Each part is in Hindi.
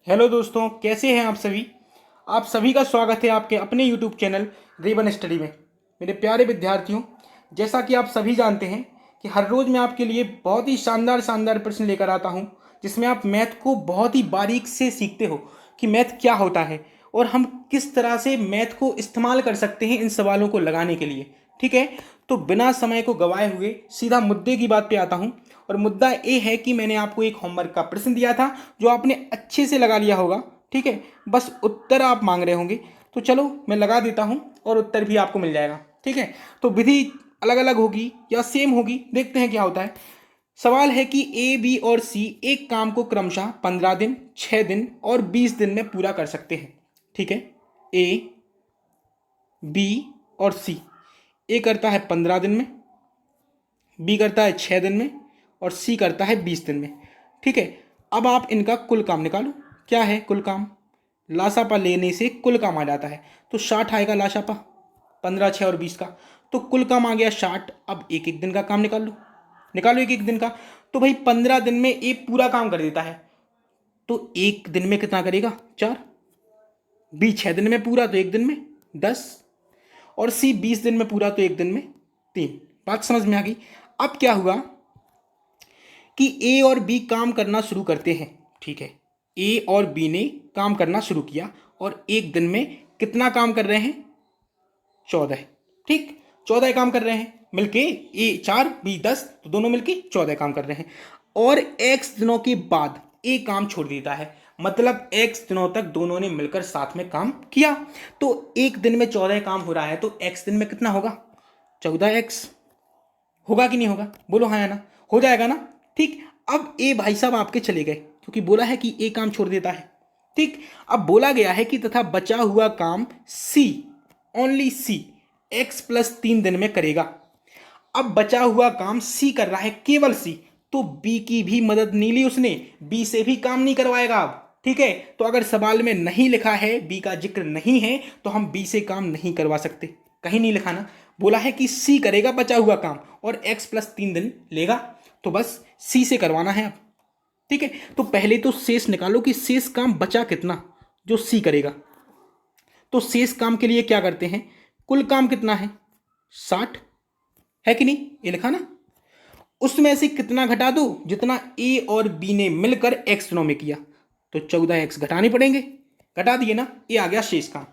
हेलो दोस्तों, कैसे हैं आप सभी। आप सभी का स्वागत है आपके अपने यूट्यूब चैनल रेवन स्टडी में। मेरे प्यारे विद्यार्थियों, जैसा कि आप सभी जानते हैं कि हर रोज़ मैं आपके लिए बहुत ही शानदार शानदार प्रश्न लेकर आता हूं, जिसमें आप मैथ को बहुत ही बारीक से सीखते हो कि मैथ क्या होता है और हम किस तरह से मैथ को इस्तेमाल कर सकते हैं इन सवालों को लगाने के लिए। ठीक है, तो बिना समय को गवाए हुए सीधा मुद्दे की बात पे आता हूं। और मुद्दा ये है कि मैंने आपको एक होमवर्क का प्रश्न दिया था जो आपने अच्छे से लगा लिया होगा। ठीक है, बस उत्तर आप मांग रहे होंगे, तो चलो मैं लगा देता हूं और उत्तर भी आपको मिल जाएगा। ठीक है, तो विधि अलग अलग होगी या सेम होगी, देखते हैं क्या होता है। सवाल है कि ए बी और सी एक काम को क्रमशः 15 दिन, 6 दिन और 20 दिन में पूरा कर सकते हैं। ठीक है, ए बी और सी, ए करता है 15 दिन में, बी करता है 6 दिन में और सी करता है 20 दिन में। ठीक है, अब आप इनका कुल काम निकालो। क्या है कुल काम? लासापा लेने से कुल काम आ जाता है, तो 60 आएगा लासापा, 15, 6 और 20 का। तो कुल काम आ गया 60। अब एक एक दिन का काम निकाल लो, निकालो एक एक दिन का। तो भाई 15 दिन में ए पूरा काम कर देता है, तो एक दिन में कितना करेगा? 4। बी 6 दिन में पूरा तो एक दिन में 10, और सी 20 दिन में पूरा तो एक दिन में 3। बात समझ में आ गई। अब क्या हुआ कि ए और बी काम करना शुरू करते हैं। ठीक है, ए और बी ने काम करना शुरू किया और एक दिन में कितना काम कर रहे हैं? 14। ठीक, 14 काम कर रहे हैं मिलके, ए 4 बी 10, तो दोनों मिलके 14 काम कर रहे हैं। और एक्स दिनों के बाद ए काम छोड़ देता है, मतलब एक्स दिनों तक दोनों ने मिलकर साथ में काम किया। तो एक दिन में 14 काम हो रहा है, तो एक्स दिन में कितना होगा? 14x। होगा कि नहीं होगा? बोलो हाँ या ना। हो जाएगा ना। ठीक, अब ए भाई साहब आपके चले गए, क्योंकि बोला है कि ए काम छोड़ देता है। ठीक, अब बोला गया है कि तथा बचा हुआ काम सी, ओनली सी, x+3 दिन में करेगा। अब बचा हुआ काम सी कर रहा है, केवल सी, तो बी की भी मदद नहीं ली उसने, बी से भी काम नहीं करवाएगा अब। ठीक है, तो अगर सवाल में नहीं लिखा है, बी का जिक्र नहीं है, तो हम बी से काम नहीं करवा सकते। कहीं नहीं लिखा ना, बोला है कि सी करेगा बचा हुआ काम और x+3 दिन लेगा, तो बस सी से करवाना है अब। ठीक है, तो पहले तो शेष निकालो कि शेष काम बचा कितना जो सी करेगा। तो शेष काम के लिए क्या करते हैं? कुल काम कितना है? 60 है कि नहीं? ये लिखा ना। उसमें से कितना घटा दो? जितना ए और बी ने मिलकर एक्स दिनों में किया, तो 14x घटाने पड़ेंगे। घटा दिए ना, ये आ गया शेष काम।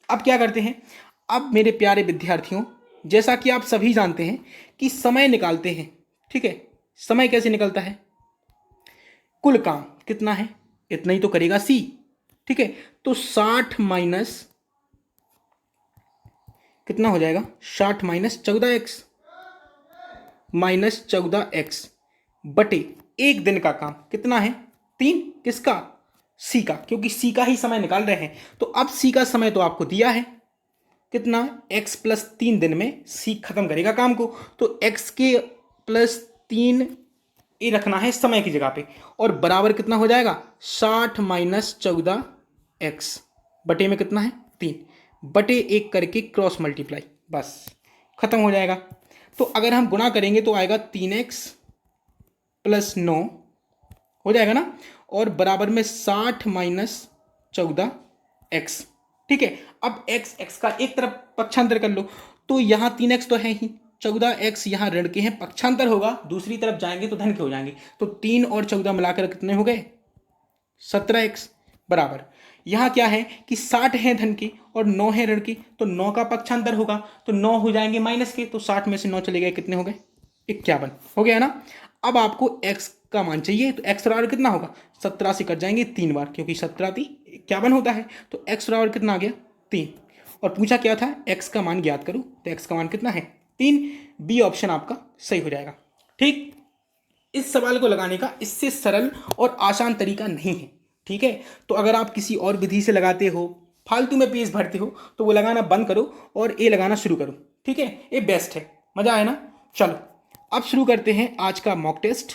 अब क्या करते हैं? अब मेरे प्यारे विद्यार्थियों, जैसा कि आप सभी जानते हैं कि समय निकालते हैं। ठीक है, समय कैसे निकलता है? कुल काम कितना है, इतना ही तो करेगा सी। ठीक है, तो 60 माइनस कितना हो जाएगा? 60 माइनस 14x, -14x बटे एक दिन का काम कितना है? 3। किसका? सी का, क्योंकि सी का ही समय निकाल रहे हैं। तो अब सी का समय तो आपको दिया है कितना? x+3 दिन में सी खत्म करेगा काम को, तो x के +3 ये रखना है समय की जगह पे, और बराबर कितना हो जाएगा? 60 माइनस 14x बटे में कितना है? 3 बटे 1 करके क्रॉस मल्टीप्लाई, बस खत्म हो जाएगा। तो अगर हम गुणा करेंगे तो आएगा 3x + 9 हो जाएगा ना, और बराबर में 60 माइनस 14x। ठीक है, अब x का एक तरफ पक्षांतर कर लो, तो यहाँ 3x तो है ही, 14x यहाँ ऋण के हैं, पक्षांतर होगा, दूसरी तरफ जाएंगे तो धन के हो जाएंगे, तो 3 और 14 मिलाकर कितने हो गए? 17x। बराबर यहाँ क्या है कि 60 है धन के और 9 है ऋण के, तो 9 का पक्षांतर होगा, तो 9 हो जाएंगे माइनस के, तो 60 में से 9 चले गए, कितने हो गए? 51 हो गया ना। अब आपको x का मान चाहिए, तो x बराबर कितना होगा? 17 से कट जाएंगे 3 बार, क्योंकि 17 × 3 51 होता है, तो x बराबर कितना आ गया? 3। और पूछा क्या था? x का मान ज्ञात करो, तो x का मान कितना है? 3। बी ऑप्शन आपका सही हो जाएगा। ठीक, इस सवाल को लगाने का इससे सरल और आसान तरीका नहीं है। ठीक है, तो अगर आप किसी और विधि से लगाते हो, फालतू में पेज भरते हो, तो वो लगाना बंद करो और ए लगाना शुरू करो। ठीक है, ये बेस्ट है। मजा आया ना? चलो अब शुरू करते हैं आज का मॉक टेस्ट।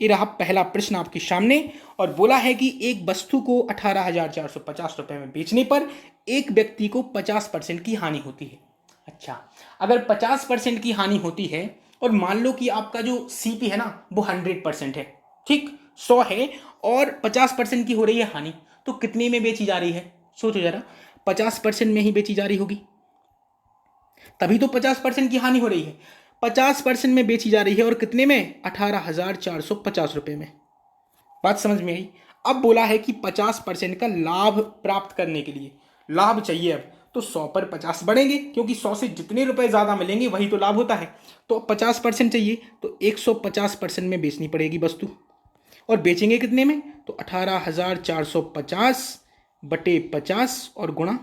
ये रहा पहला प्रश्न आपके सामने, और बोला है कि एक वस्तु को 18,450 रुपए में बेचने पर एक व्यक्ति को 50% की हानि होती है। अच्छा, अगर 50% की हानि होती है और मान लो कि आपका जो सीपी है ना वो 100% है, ठीक, 100 है और 50% की हो रही है हानि, तो कितने में बेची जा रही है? सोचो जरा, 50% में ही बेची जा रही होगी, तभी तो 50% की हानि हो रही है। 50% में बेची जा रही है और कितने में? 18,450 रुपये में। बात समझ में आई? अब बोला है कि 50% का लाभ प्राप्त करने के लिए लाभ चाहिए अब, तो 100 पर 50 बढ़ेंगे, क्योंकि 100 से जितने रुपए ज़्यादा मिलेंगे वही तो लाभ होता है। तो 50% चाहिए, तो 150% में बेचनी पड़ेगी वस्तु। और बेचेंगे कितने में? तो 18,450 बटे 50 और गुणा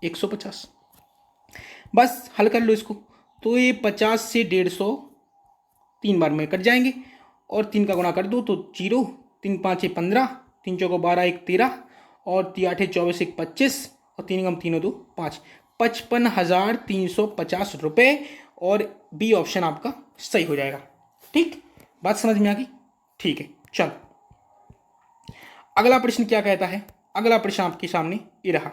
150। बस हल कर लो इसको। तो ये 50 से 150 3 बार में कट जाएंगे, और 3 का गुणा कर दो तो 0, 3 5 15, 3 चौको 12 1 13, और 3 8 24 1 25, और 3 कम 3 2 5, 55,350 रुपये। और बी ऑप्शन आपका सही हो जाएगा। ठीक, बात समझ में आ गई? ठीक है, चलो अगला प्रश्न क्या कहता है? अगला प्रश्न आपके सामने ये रहा।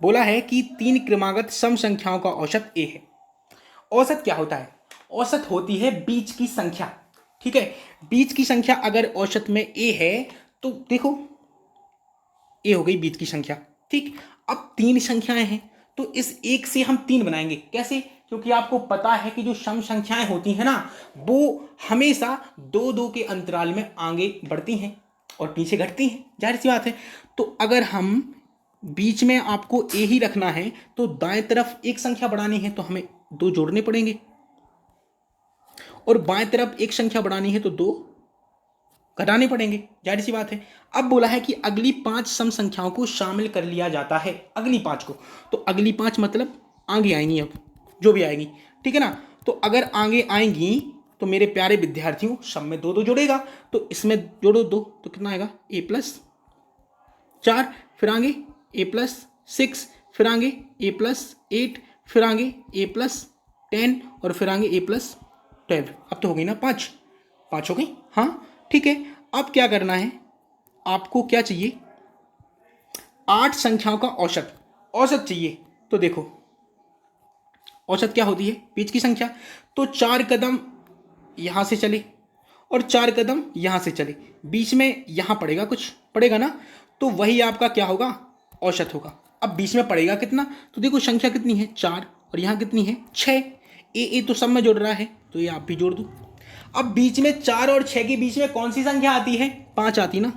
बोला है कि 3 क्रमागत सम संख्याओं का औसत ए है। औसत क्या होता है? औसत होती है बीच की संख्या। ठीक है, बीच की संख्या अगर औसत में ए है तो देखो ए हो गई बीच की संख्या। ठीक, अब 3 संख्याएं हैं तो इस एक से हम 3 बनाएंगे। कैसे? क्योंकि आपको पता है कि जो सम संख्याएं होती हैं ना, वो हमेशा 2-2 के अंतराल में आगे बढ़ती हैं और पीछे घटती हैं, जाहिर सी बात है। तो अगर हम बीच में आपको ए ही रखना है तो दाएं तरफ एक संख्या बढ़ानी है तो हमें 2 जोड़ने पड़ेंगे, और बाएं तरफ एक संख्या बढ़ानी है तो 2 घटाने पड़ेंगे, जाहिर सी बात है। अब बोला है कि अगली 5 सम संख्याओं को शामिल कर लिया जाता है। अगली 5 को, तो अगली 5 मतलब आगे आएंगी, अब जो भी आएंगी, ठीक है ना। तो अगर आगे आएंगी तो मेरे प्यारे विद्यार्थियों सब में 2-2 जुड़ेगा, तो इसमें जोड़ो 2 तो कितना आएगा? a+4, फिर आगे a+6, फिर आगे a+8, फिर आगे a+10, और फिर आगे a+12। अब तो हो गई ना 5 हो गई। हाँ ठीक है, अब क्या करना है? आपको क्या चाहिए? 8 संख्याओं का औसत चाहिए। तो देखो औसत क्या होती है? बीच की संख्या। तो 4 कदम यहां से चले और 4 कदम यहां से चले, बीच में यहां पड़ेगा, कुछ पड़ेगा ना, तो वही आपका क्या होगा? औसत होगा। अब बीच में पड़ेगा कितना? तो देखो संख्या कितनी है? 4, और यहां कितनी है? 6। ए तो सब में जोड़ रहा है तो ये आप भी जोड़ दो। अब बीच में 4 और 6 के बीच में कौन सी संख्या आती है? 5 आती ना।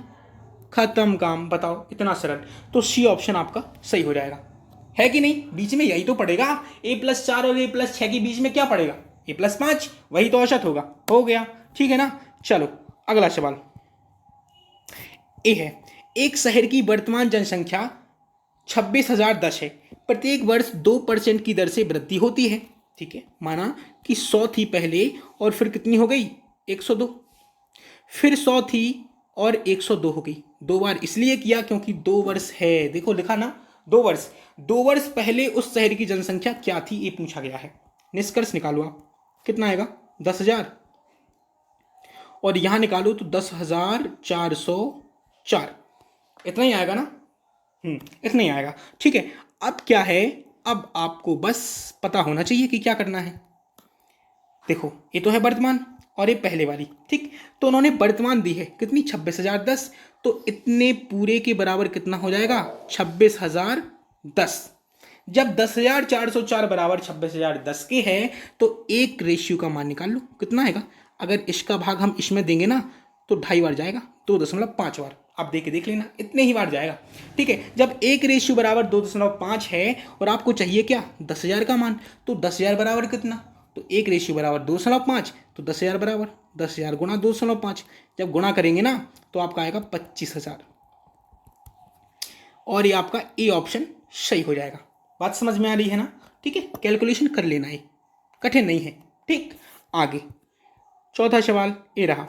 खत्म काम, बताओ, इतना सरल। तो सी ऑप्शन आपका सही हो जाएगा, है कि नहीं? बीच में यही तो पड़ेगा, a+4 और a+6 के बीच में क्या पड़ेगा? a+5, वही तो औसत होगा। हो गया, ठीक है ना। चलो अगला सवाल ए है, एक शहर की वर्तमान जनसंख्या 26,010 है। प्रत्येक वर्ष 2% की दर से वृद्धि होती है। ठीक है, माना कि 100 थी पहले, और फिर कितनी हो गई? 102, फिर 100 थी और 102 हो गई। 2 बार इसलिए किया क्योंकि 2 वर्ष है। देखो लिखा ना, 2 वर्ष। 2 वर्ष पहले उस शहर की जनसंख्या क्या थी, ये पूछा गया है। निष्कर्ष निकालो आप, कितना आएगा? 10,000, और यहां निकालो तो 10,404, इतना ही आएगा ना। इतना ही आएगा, ठीक है। अब क्या है? अब आपको बस पता होना चाहिए कि क्या करना है। देखो ये तो है वर्तमान और ये पहले वाली, ठीक। तो उन्होंने वर्तमान दी है कितनी? 26,010, तो इतने पूरे के बराबर कितना हो जाएगा? 26,010। जब 10,404 बराबर 26,010 के है तो एक रेशियो का मान निकाल लो, कितना आएगा? अगर इसका भाग हम इसमें देंगे ना तो 2.5 बार जाएगा, 2.5 बार। आप देख लेना, इतने ही बार जाएगा, ठीक है। जब एक रेशियो बराबर 2.5 है और आपको चाहिए क्या? 10,000 का मान, तो 10,000 बराबर कितना? तो एक रेशियो बराबर 2.5, तो 10,000 बराबर 10,000 गुणा 2.5। जब गुणा करेंगे ना तो आपका आएगा 25,000, और ये आपका ए ऑप्शन सही हो जाएगा। बात समझ में आ रही है ना? ठीक है, कैलकुलेशन कर लेना, है कठिन नहीं है, ठीक। आगे चौथा सवाल ये रहा।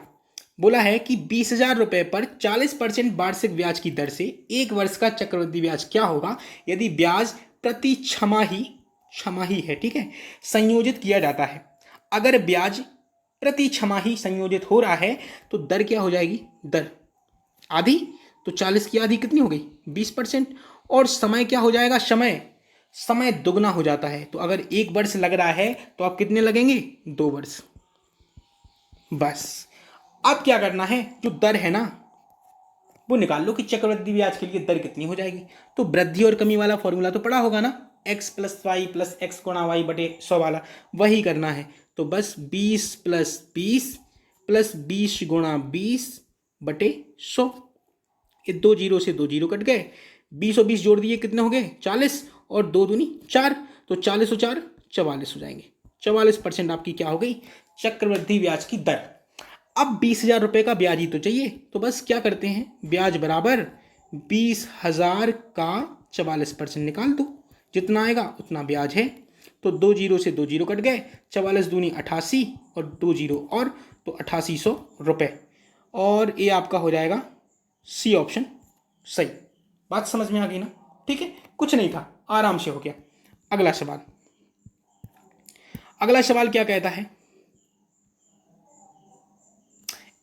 बोला है कि 20,000 रुपए पर 40% वार्षिक ब्याज की दर से 1 वर्ष का चक्रवृद्धि ब्याज क्या होगा यदि ब्याज प्रति छमाही है, ठीक है, संयोजित किया जाता है। अगर ब्याज प्रति छमाही संयोजित हो रहा है तो दर क्या हो जाएगी? दर आधी, तो 40 की आधी कितनी हो गई? 20%। और समय क्या हो जाएगा? समय दुगना हो जाता है। तो अगर 1 वर्ष लग रहा है तो आप कितने लगेंगे? 2 वर्ष। बस अब क्या करना है, जो दर है ना वो निकाल लो कि चक्रवृद्धि ब्याज के लिए दर कितनी हो जाएगी। तो वृद्धि और कमी वाला फॉर्मूला तो पड़ा होगा ना, x plus y plus x गुणा वाई बटे 100 वाला, वही करना है। तो बस 20 प्लस 20 प्लस 20 गुणा 20 बटे 100। ये 2 जीरो से 2 जीरो कट गए, 20 और 20 जोड़ दिए कितने हो गए 40, और 2 दूनी 4, तो 40 और 4 44 हो जाएंगे। 44% आपकी क्या हो गई, चक्रवृद्धि ब्याज की दर। अब 20,000 रुपये का ब्याज ही तो चाहिए, तो बस क्या करते हैं, ब्याज बराबर 20,000 का 44% निकाल दो, जितना आएगा उतना ब्याज है। तो 2 जीरो से 2 जीरो कट गए, 44 दूनी 88 और 2 जीरो और, तो 8800 रुपये। और ये आपका हो जाएगा सी ऑप्शन सही। बात समझ में आ गई ना, ठीक है, कुछ नहीं था, आराम से हो गया। अगला सवाल, अगला सवाल क्या कहता है,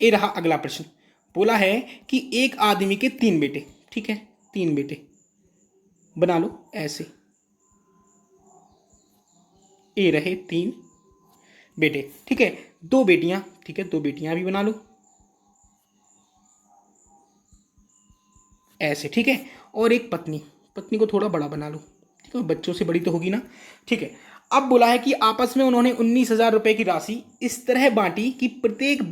ये रहा अगला प्रश्न। बोला है कि एक आदमी के 3 बेटे, ठीक है, 3 बेटे बना लो ऐसे, ये रहे 3 बेटे, ठीक है, 2 बेटियां, ठीक है, 2 बेटियां भी बना लो ऐसे, ठीक है, और एक पत्नी, पत्नी को थोड़ा बड़ा बना लो, ठीक है, बच्चों से बड़ी तो होगी ना, ठीक है। अब बोला है कि आपस में उन्होंने 19,000 रुपए की राशि इस तरह बांटी कि प्रत्येक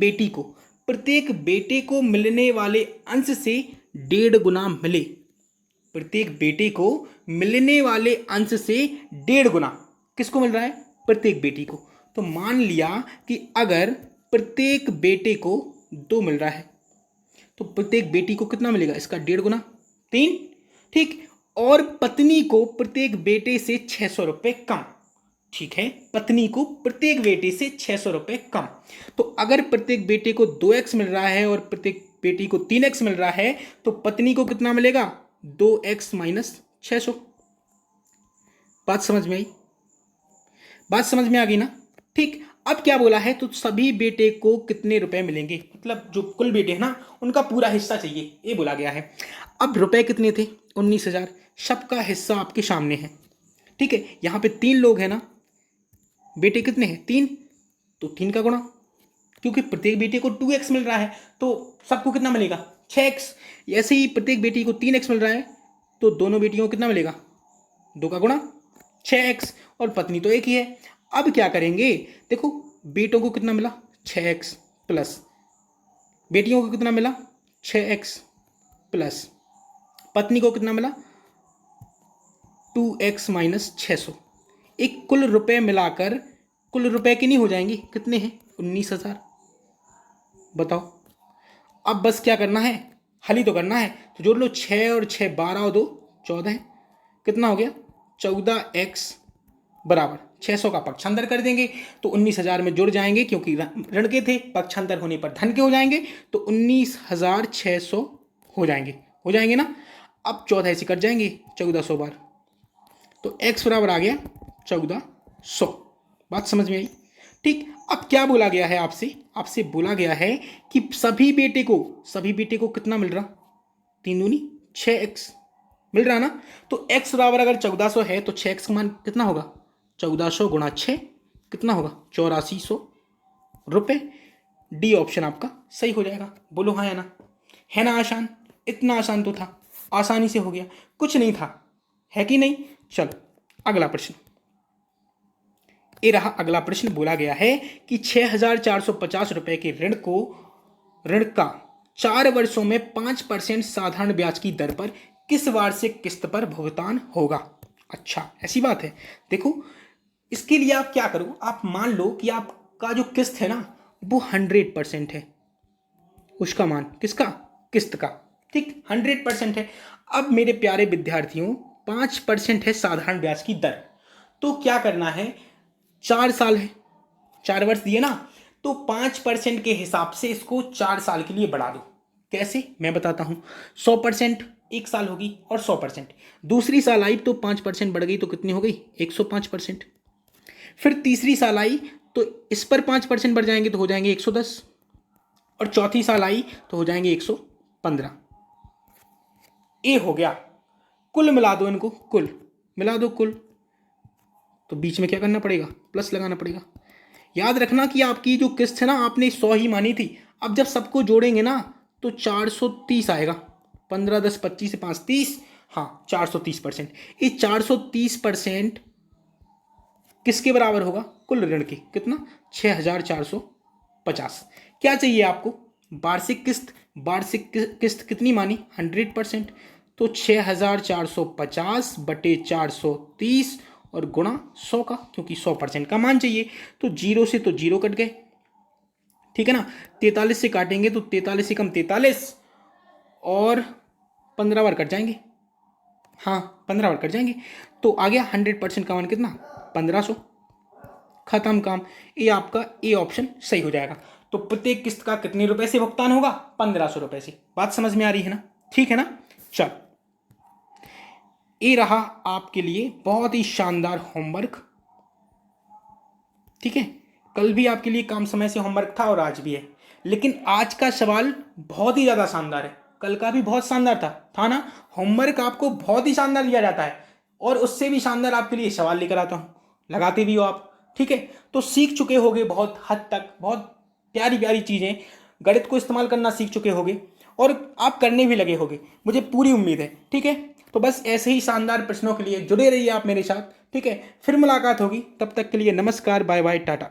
बेटे को मिलने वाले अंश से 1.5 गुना मिले, प्रत्येक बेटे को मिलने वाले अंश से 1.5 गुना किसको मिल रहा है, प्रत्येक बेटी को। तो मान लिया कि अगर प्रत्येक बेटे को 2 मिल रहा है, तो प्रत्येक बेटी को कितना मिलेगा, इसका 1.5 गुना 3, ठीक। और पत्नी को प्रत्येक बेटे से 600 रुपये कम, ठीक है, पत्नी को प्रत्येक बेटे से 600 रुपये कम। तो अगर प्रत्येक बेटे को 2x मिल रहा है और प्रत्येक बेटी को 3x मिल रहा है, तो पत्नी को कितना मिलेगा, 2x माइनस 600। बात समझ में आई, बात समझ में आ गई ना, ठीक। अब क्या बोला है, तो सभी बेटे को कितने रुपए मिलेंगे, मतलब जो कुल बेटे हैं ना उनका पूरा हिस्सा चाहिए, ये बोला गया है। अब रुपए कितने थे, 19,000, सबका हिस्सा आपके सामने है, ठीक है। यहाँ पे 3 लोग हैं ना, बेटे कितने हैं 3, तो 3 का गुणा, क्योंकि प्रत्येक बेटे को 2x मिल रहा है तो सबको कितना मिलेगा 6x। ऐसे ही प्रत्येक बेटी को 3x मिल रहा है तो दोनों बेटियों को कितना मिलेगा, 2 का गुणा 6x, और पत्नी तो एक ही है। अब क्या करेंगे, देखो बेटों को कितना मिला 6x प्लस, बेटियों को कितना मिला 6x प्लस, पत्नी को कितना मिला 2x माइनस 600। एक कुल रुपए मिलाकर, कुल रुपए के नहीं हो जाएंगे, कितने हैं 19,000। बताओ, अब बस क्या करना है, हल ही तो करना है, तो जोड़ लो, 6 और 6 12 और 2 14 है, कितना हो गया 14x बराबर 600 का पक्षांतर कर देंगे तो 19,000 में जुड़ जाएंगे, क्योंकि ऋण के थे, पक्षांतर होने पर धन के हो जाएंगे, तो 19,600 हो जाएंगे ना। अब 14 से कट जाएंगे 1400 बार, तो x बराबर आ गया 1400। बात समझ में आई, ठीक। अब क्या बोला गया है आपसे, आपसे बोला गया है कि सभी बेटे को कितना मिल रहा, 3 दूनी 6x मिल रहा ना। तो x बराबर अगर 1400 है तो 6x का मान कितना होगा, 1400 गुणा 6 कितना होगा 8400 रुपये। डी ऑप्शन आपका सही हो जाएगा। बोलो हाँ या ना, है ना आसान, इतना आसान तो था, आसानी से हो गया, कुछ नहीं था, है कि नहीं। चलो अगला प्रश्न, ये रहा अगला प्रश्न। बोला गया है कि 6,450 रुपए के ऋण का 4 वर्षों में 5% साधारण ब्याज की दर पर किस वार्षिक किस्त पर भुगतान होगा। अच्छा ऐसी बात है, देखो इसके लिए आप क्या करो, आप मान लो कि आपका जो किस्त है ना वो 100% है, उसका मान किसका, किस्त का, ठीक 100% है। अब मेरे प्यारे विद्यार्थियों 5% है साधारण ब्याज की दर, तो क्या करना है, 4 साल है, 4 वर्ष दिए ना, तो 5% के हिसाब से इसको 4 साल के लिए बढ़ा दो। कैसे, मैं बताता हूं, 100% एक साल होगी और 100% दूसरी साल आई तो 5% बढ़ गई, तो कितनी हो गई 105%। फिर तीसरी साल आई तो इस पर 5% बढ़ जाएंगे तो हो जाएंगे 110, और चौथी साल आई तो हो जाएंगे 115। ये हो गया, कुल मिला दो इनको, कुल मिला दो कुल, तो बीच में क्या करना पड़ेगा, प्लस लगाना पड़ेगा। याद रखना कि आपकी जो किस्त है ना, आपने 100 ही मानी थी। अब जब सबको जोड़ेंगे ना तो 430 आएगा। 15 10 25 से 5 30, हाँ 430%। ये 430% किसके बराबर होगा? कुल ऋण के। कितना? 6450। क्या चाहिए आपको? वार्षिक किस्त। वार्षिक किस्त कितनी मानी? 100%। तो 6450 बटे 430 और गुणा 100 का, क्योंकि 100% का मान चाहिए। तो जीरो से तो जीरो कट गए, ठीक है ना। 43 से काटेंगे तो 43 से कम 43 और 15 बार कट जाएंगे, हाँ 15 बार कट जाएंगे। तो आ गया 100% का मान कितना? 1500। खत्म काम। ये आपका ए ऑप्शन सही हो जाएगा। तो प्रत्येक किस्त का कितने रुपए से भुगतान होगा? 1500 रुपए से। बात समझ में आ रही है ना? ठीक है ना। चल, ये रहा आपके लिए बहुत ही शानदार होमवर्क, ठीक है। कल भी आपके लिए कम समय से होमवर्क था और आज भी है, लेकिन आज का सवाल बहुत ही ज़्यादा शानदार है। कल का भी बहुत शानदार था ना। होमवर्क आपको बहुत ही शानदार दिया जाता है और उससे भी शानदार आपके लिए सवाल लेकर आता हूँ, लगाते भी हो आप, ठीक है। तो सीख चुके होगे बहुत हद तक, बहुत प्यारी प्यारी चीज़ें, गणित को इस्तेमाल करना सीख चुके होगे और आप करने भी लगे होगे, मुझे पूरी उम्मीद है, ठीक है। तो बस ऐसे ही शानदार प्रश्नों के लिए जुड़े रहिए आप मेरे साथ, ठीक है। फिर मुलाकात होगी, तब तक के लिए नमस्कार, बाय बाय, टाटा।